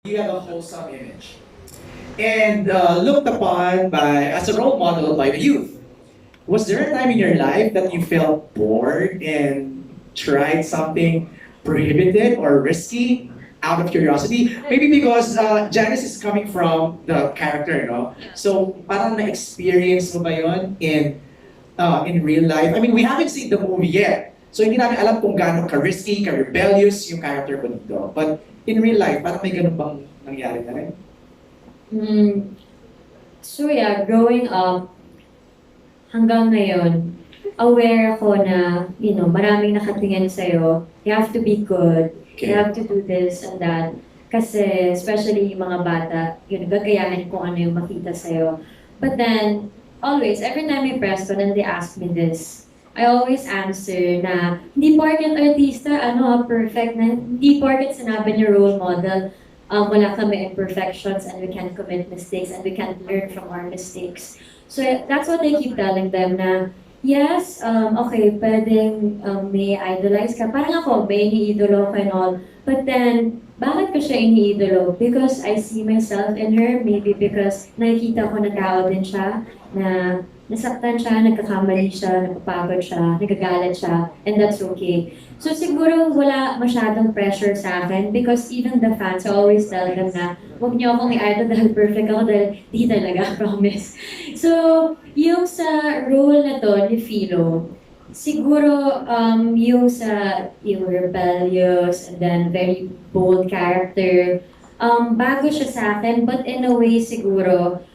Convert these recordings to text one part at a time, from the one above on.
You have a wholesome image and looked upon by as a role model by the youth. Was there a time in your life that you felt bored and tried something prohibited or risky out of curiosity? Maybe because Janice is coming from the character, no? So parang na-experience mo ba yun in real life? I mean, we haven't seen the movie yet. So hindi namin alam kung gaano ka-risky, ka-rebellious yung character ko dito. But in real life, parang may ganun bang nangyari na rin? Mm, so yeah, growing up, hanggang ngayon, aware ako na, maraming nakatingin sa'yo. You have to be good. You have to do this and that. Kasi, especially yung mga bata, gagayahin kung ano yung makita sa'yo. But then, always, every time I press ko, and they ask me this, I always answer na, hindi porket artista, perfect na, hindi porket sinabi niya role model, wala kami imperfections and we can't commit mistakes and we can't learn from our mistakes. So that's what I keep telling them na, yes, okay, pwedeng may idolize ka. Parang ako, may iniidolo ko and all. But then, bakit ko siya iniidolo? Because I see myself in her, maybe because nakikita ko na tao din siya, na nasaktan siya, nagkakamali siya, napapagod siya, nagagalit siya, and that's okay. So siguro wala masyadong pressure sa akin because even the fans, I always tell them na huwag niyo akong i-idol dahil perfect ako dahil di talaga, promise. So, yung sa role na to ni Philo, siguro yung rebellious and then very bold character, bago siya sa akin, but in a way siguro,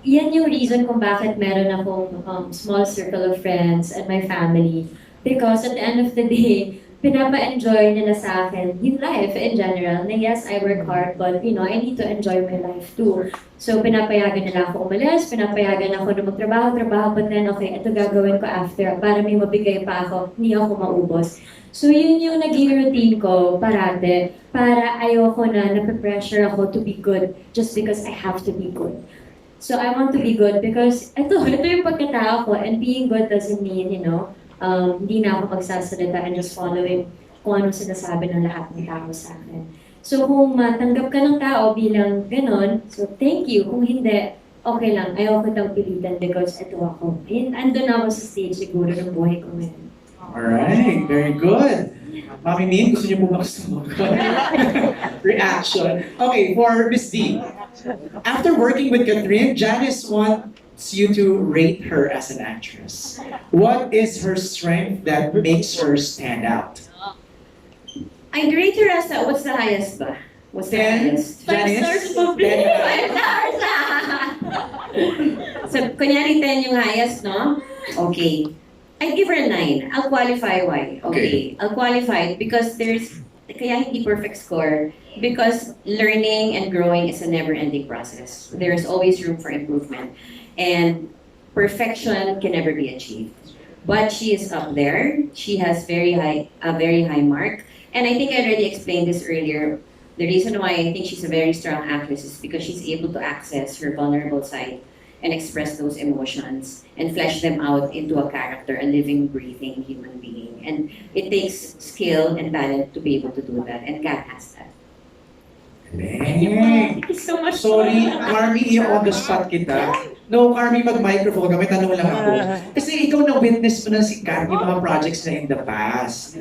yan yung reason kung bakit meron akong small circle of friends and my family. Because at the end of the day, pinapa-enjoy nila sa akin yung life in general. Na yes, I work hard, but I need to enjoy my life too. So pinapayagan nila ako umalis, pinapayagan ako na magtrabaho, but then okay, ito gagawin ko after para may mabigay pa ako, hindi ako maubos. So yun yung naging routine ko parate, para ayoko na nape-pressure ako to be good just because I have to be good. So I want to be good because ito yung pagkatao ko, and being good doesn't mean, hindi na ako magsasalita and just following kung ano sinasabi ng lahat ng tao sa akin. So kung matanggap ka ng tao bilang ganon, so thank you. Kung hindi, okay lang. Ayaw ko itang pilitan because ito ako. Andun ako sa stage siguro ng buhay ko ngayon. Alright, very good. Mami Min, gusto niyo po ba sumagot? Reaction. Okay, for Miss D. After working with Catherine, Janice wants you to rate her as an actress. What is her strength that makes her stand out? I'd rate her as what's the highest ba? What's the 10, highest? Janice? 5 stars po, please. 10. 5 stars na! So, kunyari 10 yung highest, no? Okay. I'd give her a 9. I'll qualify why. Okay. I'll qualify because kaya hindi perfect score. Because learning and growing is a never-ending process. There's always room for improvement. And perfection can never be achieved. But she is up there. She has a very high mark. And I think I already explained this earlier. The reason why I think she's a very strong actress is because she's able to access her vulnerable side and express those emotions and flesh them out into a character, a living, breathing human being. And it takes skill and talent to be able to do that. And Kat has that. Thank you so much. Sorry, Carmi, i-on the spot kita. No, Carmi, mag-microphone ka. May tanong lang ako. Kasi ikaw na-witness mo na si Kat yung mga projects na in the past.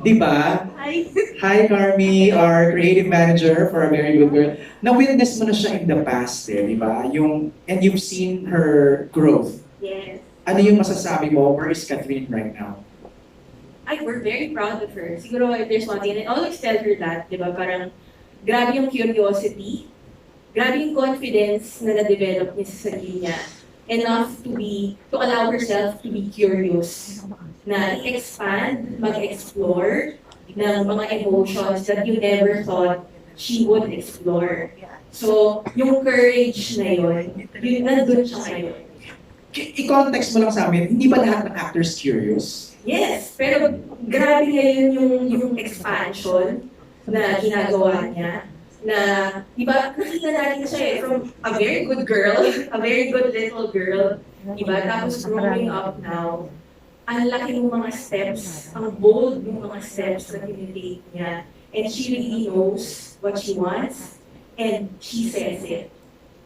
Di ba? Hi, Carmi, our creative manager for A Very Good Girl. Na-witness mo na siya in the past, di ba? And you've seen her growth. Yes. Ano yung masasabi mo? Where is Catherine right now? We're very proud of her. Siguro, if there's one thing, and I always tell her that, di ba, parang grabe yung curiosity, grabe yung confidence na na-develop niya sa sarili niya, enough to allow herself to be curious, na expand, mag-explore ng mga emotions that you never thought she would explore. So, yung courage na yun, nandun siya ngayon. I-context mo lang sa amin, hindi ba lahat ng actors curious? Yes, pero grabe ngayon yung expansion na ginagawa niya. Na, di ba, nakita natin siya from a very good girl, a very good little girl, di ba? Tapos growing up now, ang laki ng mga steps, ang bold ng mga steps na tinitake niya. and she really knows what she wants, and she says it.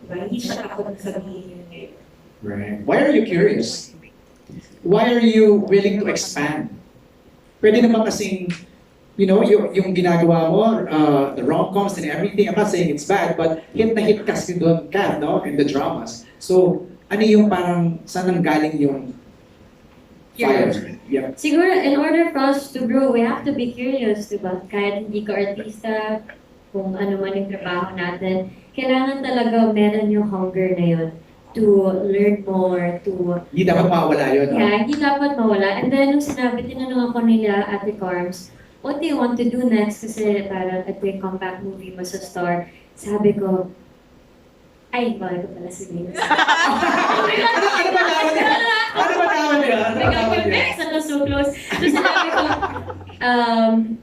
Diba? Hindi siya takot na sabihin yun eh. Right. Why are you curious? Why are you willing to expand? Pwede naman kasing, yung ginagawa mo, the rom-coms and everything, I'm not saying it's bad, but hit na hit kasi doon ka, no? In the dramas. So, ano yung parang, saan ang galing yung fire? Yeah. Siguro, in order for us to grow, we have to be curious, diba? Kahit hindi ka artista, kung ano man yung trabaho natin, kailangan talaga meron yung hunger na yun to learn more, to... Hindi dapat mawala yun, no? Yeah, hindi dapat mawala. And then, nung sinabi, tinanong ako nila, Ate Carms, what do you want to do next? Kasi parang ito yung comeback movie mo sa Star. Sabi ko, ay, bakit ko pala si Venus. Ano ba tawag niya? Ano ba tawag niya? Ano ba tawag niya? Next, ano, so close. So sinabi ko,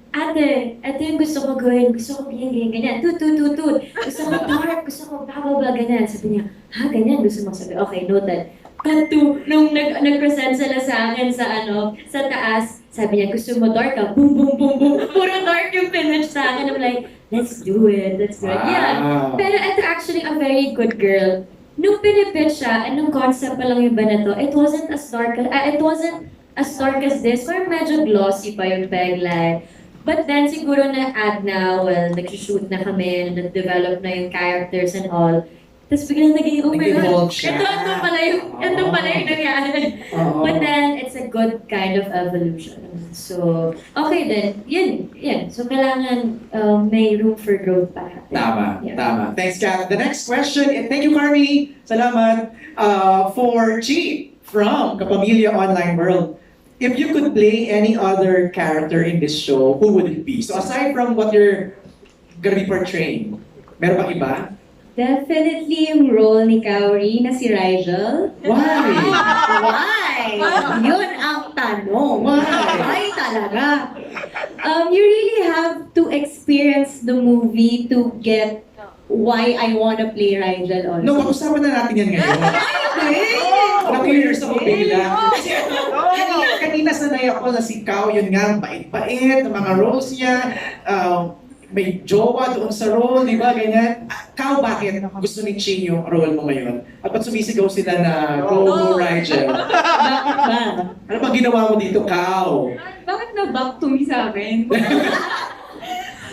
ate, ito yung gusto ko gawin. Gusto ko ganyan. Tut. Gusto ko dark. Gusto ko blah, ganyan. Sabi niya, ha, ganyan gusto mo sabi. Okay, noted. Cut to, nung nag-present sila sa akin sa taas, sabi niya, gusto mo dark ka? Boom. Puro dark yung finish sa akin. I'm like, let's do it. Yeah. Wow. Pero ito actually a very good girl. Nung pinipitch siya, anong concept pa lang yung ba na to, it wasn't as dark as this. Parang medyo glossy pa yung pegline. But then siguro na-add na, well, nag-shoot na kami, nag-develop na yung characters and all. Tapos biglang naging, oh my Nag-evolve God, siya. ito pala yung nangyari. Oo. But then, it's a good kind of evolution. So, okay then, yan. So, kailangan may room for growth pa. Tama, Yeah. tama. Thanks, Kat. The next question, and thank you, Carmi. Salamat. For Chi from Kapamilya Online World. If you could play any other character in this show, who would it be? So aside from what you're gonna be portraying, meron bang iba? Definitely yung role ni Kaori na si Rigel. Why? Why? Yun ang tanong. Why? Why talaga? You really have to experience the movie to get why I wanna play Rigel also. No, pag-usapan na natin yan ngayon. Na-curious ako bigla. Kasi kanina sanay ako na si Kao, yun nga, bait-bait, ng mga roles niya. May jowa doon sa role, di ba? Ganyan. Kao, bakit gusto ni Chi yung role mo ngayon? At ba't sumisigaw sila na go, Rigel? Bakit ba? Ano bang ginawa mo dito, Kao? Bakit na back to me sa akin?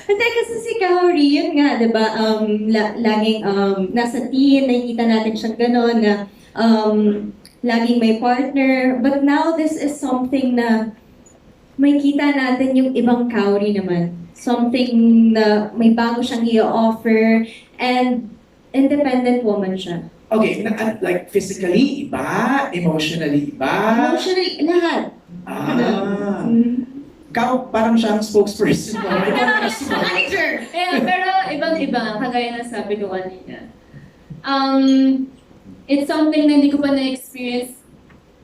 Hindi, kasi si Kaori, yun nga, di ba, laging nasa teen, nakikita natin siyang gano'n na laging may partner. But now, this is something na may kita natin yung ibang Kaori naman. Something na may bago siyang i-offer and independent woman siya. Okay, like physically, iba? Emotionally, iba? Emotionally, lahat. Kao, parang siyang spokesperson mo. Manager! Pero ibang-iba, kagaya na sabi ko kanina. It's something na hindi ko pa na-experience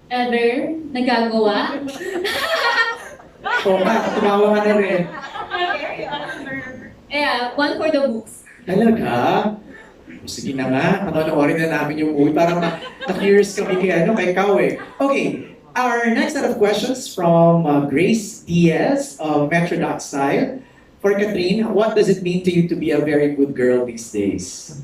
ever, nagagawa. Oo ka, tumawa ka na rin. Yeah, one for the books. Talaga? Sige na nga, panonoorin na namin yung movie. Parang na-curious kami kay Kao eh. Okay, our next set of questions from Grace Diaz of Metro.style. For Catherine, what does it mean to you to be a very good girl these days?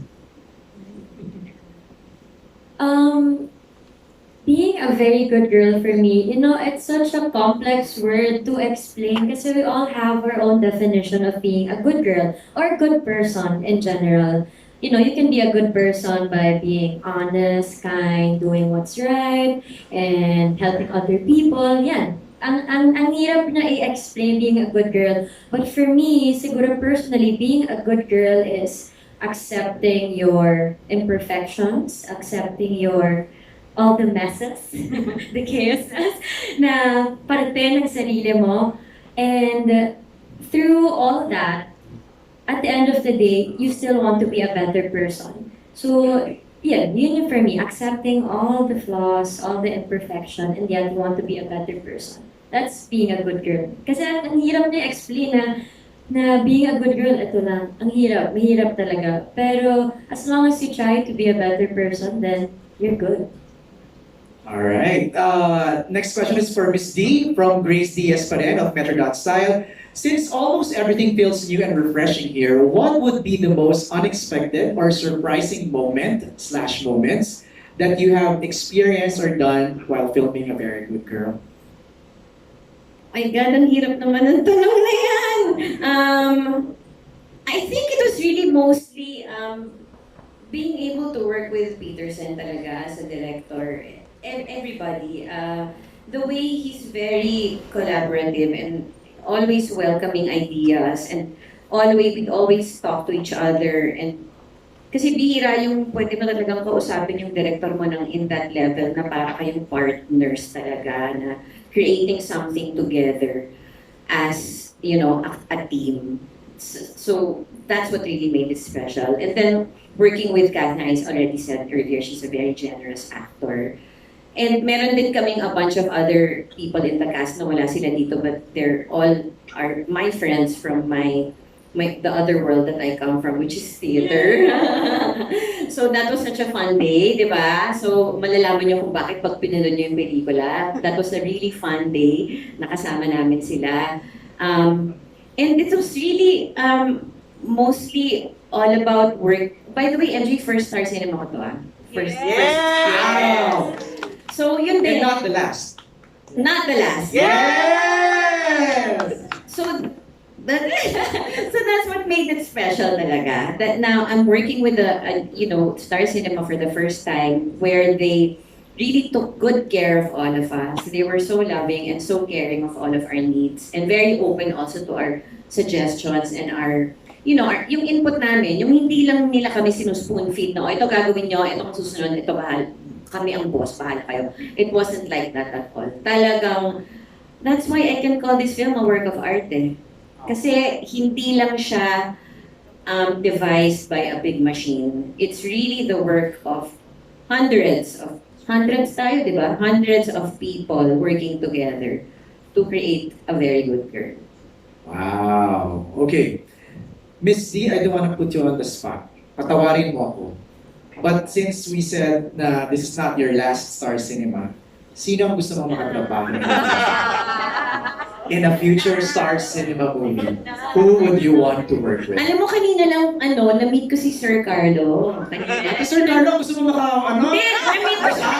Being a very good girl for me, it's such a complex word to explain kasi we all have our own definition of being a good girl or a good person in general. You can be a good person by being honest, kind, doing what's right, and helping other people. Yan. Ang hirap na i-explain being a good girl. But for me, siguro personally, being a good girl is accepting your imperfections, accepting all the messes, the chaoses na parte ng sarili mo. And through all that, at the end of the day, you still want to be a better person. So, yun yung for me, accepting all the flaws, all the imperfection, and yet you want to be a better person. That's being a good girl. Kasi ang hirap na i-explain na being a good girl, ito lang. Ang hirap, mahirap talaga. Pero as long as you try to be a better person, then you're good. All right. Next question is for Miss D from Grace Diaz pa rin of Metro.style. Since almost everything feels new and refreshing here, what would be the most unexpected or surprising moment slash moments that you have experienced or done while filming A Very Good Girl? My God, ang hirap naman ng tanong na yan. I think it was really mostly being able to work with Peterson talaga as a director. And everybody, the way he's very collaborative and always welcoming ideas and we'd always talk to each other and kasi bihira yung pwede mo talagang kausapin yung director mo ng in that level na para kayong partners talaga na creating something together as, you know, a team. So that's what really made it special. And then working with Katna, I already said earlier, she's a very generous actor. And meron din kaming a bunch of other people in the cast na wala sila dito, but they're all are my friends from the other world that I come from, which is theater. So that was such a fun day, di ba? So malalaman niyo kung bakit pag pinanood niyo yung pelikula. That was a really fun day. Nakasama namin sila. And it was really mostly all about work. By the way, MJ, first star cinema ko to ah. First. Wow! So yun And din. not the last. Not the last. Yes! So that, so that's what made it special talaga. That now I'm working with a Star Cinema for the first time where they really took good care of all of us. They were so loving and so caring of all of our needs and very open also to our suggestions and our yung input namin, yung hindi lang nila kami sinuspoon feed na, ito gagawin nyo, ito kung susunod, ito bahal, kami ang boss, bahala kayo. It wasn't like that at all. Talagang, that's why I can call this film a work of art eh. Kasi hindi lang siya devised by a big machine. It's really the work of hundreds tayo, di ba? Hundreds of people working together to create a very good girl. Wow. Okay. Miss D, I don't want to put you on the spot. Patawarin mo ako. But since we said na this is not your last Star Cinema, sino ang gusto mong makatrabaho in a future Star Cinema movie? Who would you want to work with? Alam mo, kanina lang, na-meet ko si Sir Carlo. Kanina. Sir Carlo, gusto mo Hindi, na-meet ko siya.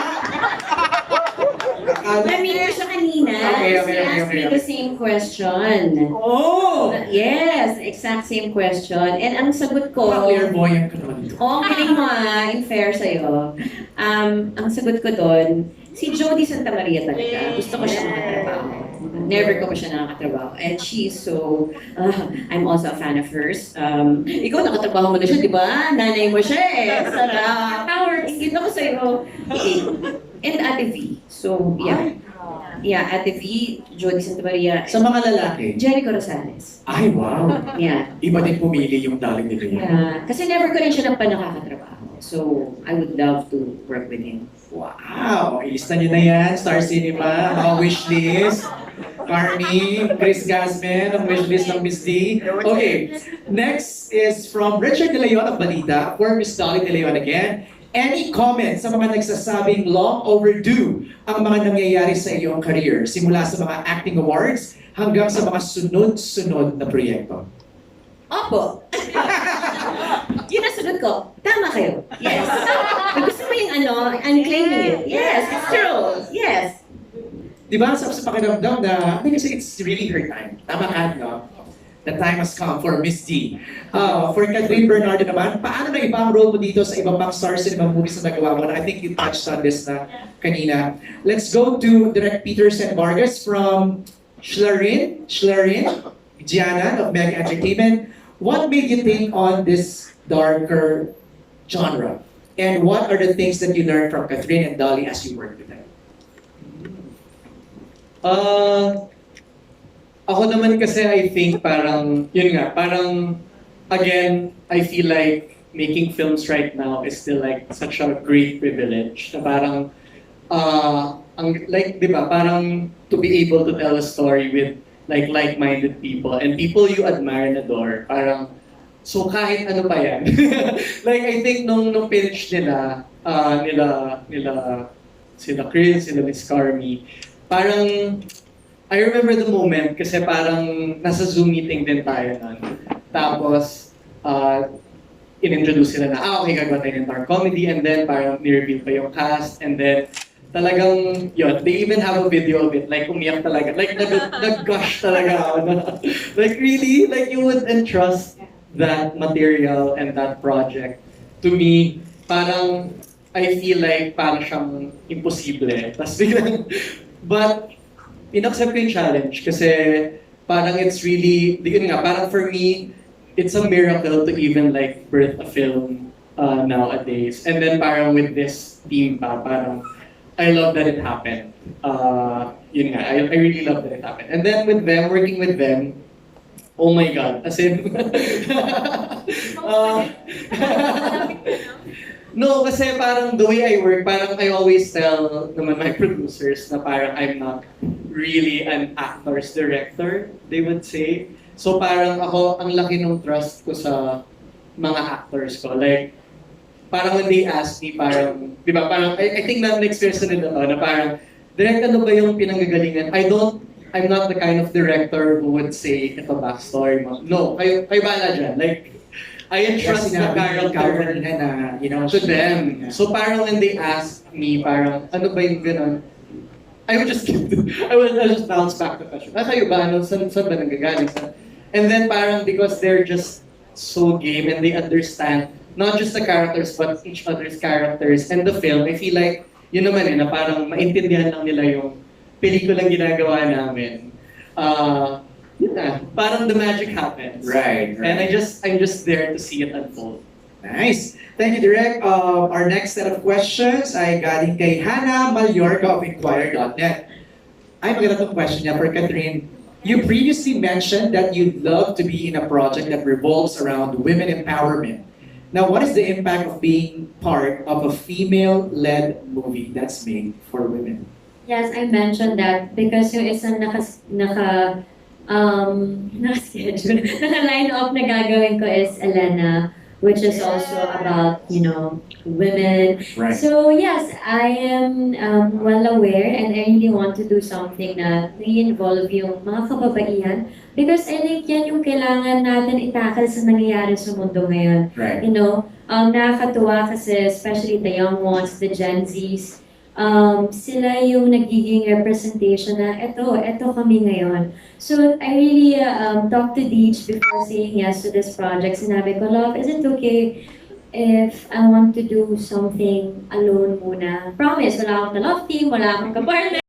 Na-meet ko siya kanina. Okay. He asked me the same question. Oh! Yes, exact same question. And ang sagot ko... Clairvoyant ka naman. Oo, ang galing mo in fair sa'yo. Ang sagot ko doon, si Jodi Santa Maria talaga. Gusto ko siya makatrabaho. Never ko pa siya nakakatrabaho. And she's so... I'm also a fan of hers. Ikaw nakatrabaho mo na siya, di ba? Nanay mo siya eh. Sarap. Power. Ingit ako sa'yo. Okay. And Ate V. So, yeah. Yeah, Ate V, Jodi Santa Maria, Sa mga lalaki, Jericho Rosales. ay wow! Yeah. Iba din pumili yung daling nila yan. Yeah. Kasi never ko rin siya pa nakakatrabaho. So, I would love to work with him. Wow! Ilista nyo na yan, Star Cinema, mga wishlist. Carmi, Chris Gasman, ang wishlist ng Miss D. Okay, next is from Richard De Leon of Balita, for Miss Dolly De Leon again. Any comments sa mga nagsasabing long overdue ang mga nangyayari sa iyong career, simula sa mga acting awards hanggang sa mga sunod-sunod na proyekto? Opo. Yun ang sunod ko. Tama kayo. Yes. Kung gusto mo yung I'm claiming it. Yes, it's true. Yes. Di ba sa pakiramdam na, kasi it's really her time. Tama ka, no? The time has come for Miss D. For Catherine Bernardo naman, paano na ibang role mo dito sa ibang pang Star Cinema movies na nagawa mo? I think you touched on this na kanina. Let's go to Direct Peterson Vargas from Schlerin, Gianna of Mega Entertainment. What made you think on this darker genre? And what are the things that you learned from Catherine and Dolly as you worked with them? Ako naman kasi I think parang, again, I feel like making films right now is still like such a great privilege. Na parang, di ba, parang to be able to tell a story with like-minded people and people you admire and adore. Parang, so kahit ano pa yan. I think nung pitch nila, sila Chris, sila Miss Carmi, parang, I remember the moment kasi parang nasa Zoom meeting din tayo nun. Tapos, in-introduce sila na, okay, gagawa tayo ng entire comedy, and then parang ni-reveal pa yung cast, and then talagang, yun, they even have a video of it, like umiyak talaga, like nag-gush talaga ako na, like really, like you would entrust that material and that project to me, parang, I feel like parang siyang imposible. Tapos biglang, but, in-accept ko yung challenge kasi parang it's really, yun nga, parang for me, it's a miracle to even like birth a film nowadays. And then parang with this team pa, parang I love that it happened. Yun nga, I really love that it happened. And then with them, working with them, oh my God, as in, no, kasi parang the way I work, parang I always tell naman my producers na parang I'm not really an actor's director, they would say. So parang ako, ang laki ng trust ko sa mga actors ko. Like, parang when they ask me, parang, di ba, parang, I think na-experience na nila to, na parang, direct ano ba yung pinanggagalingan? I'm not the kind of director who would say, ito backstory mo. No, kayo bala dyan. Like, I entrust the character na, you know, to them. So parang when they ask me, parang, ano ba yung gano'n? I would just I'll just bounce back the question. Kayo ba? Ano, saan ba nanggagaling? And then parang because they're just so game and they understand not just the characters but each other's characters and the film, I feel like yun naman na parang maintindihan lang nila yung pelikulang ginagawa namin. Yun na, parang the magic happens. Right. And I'm just there to see it unfold. Nice. Thank you, Direk. Our next set of questions ay galing kay Hannah Mallorca of Inquirer.net. Ay, maganda itong question niya for Catherine. You previously mentioned that you'd love to be in a project that revolves around women empowerment. Now, what is the impact of being part of a female-led movie that's made for women? Yes, I mentioned that because yung isang naka-schedule, naka-line up na gagawin ko is Elena, which is also about, you know, women. Right. So yes, I am well aware and I really want to do something na i-involve yung mga kababaihan because I think yan yung kailangan natin itakal sa nangyayari sa mundo ngayon. Right. You know, nakakatuwa kasi especially the young ones, the Gen Zs, sila yung nagiging representation na eto kami ngayon. So I really talked to Deej before saying yes to this project. Sinabi ko, love, is it okay if I want to do something alone muna? Promise, wala akong ka-love team, wala akong ka-partner.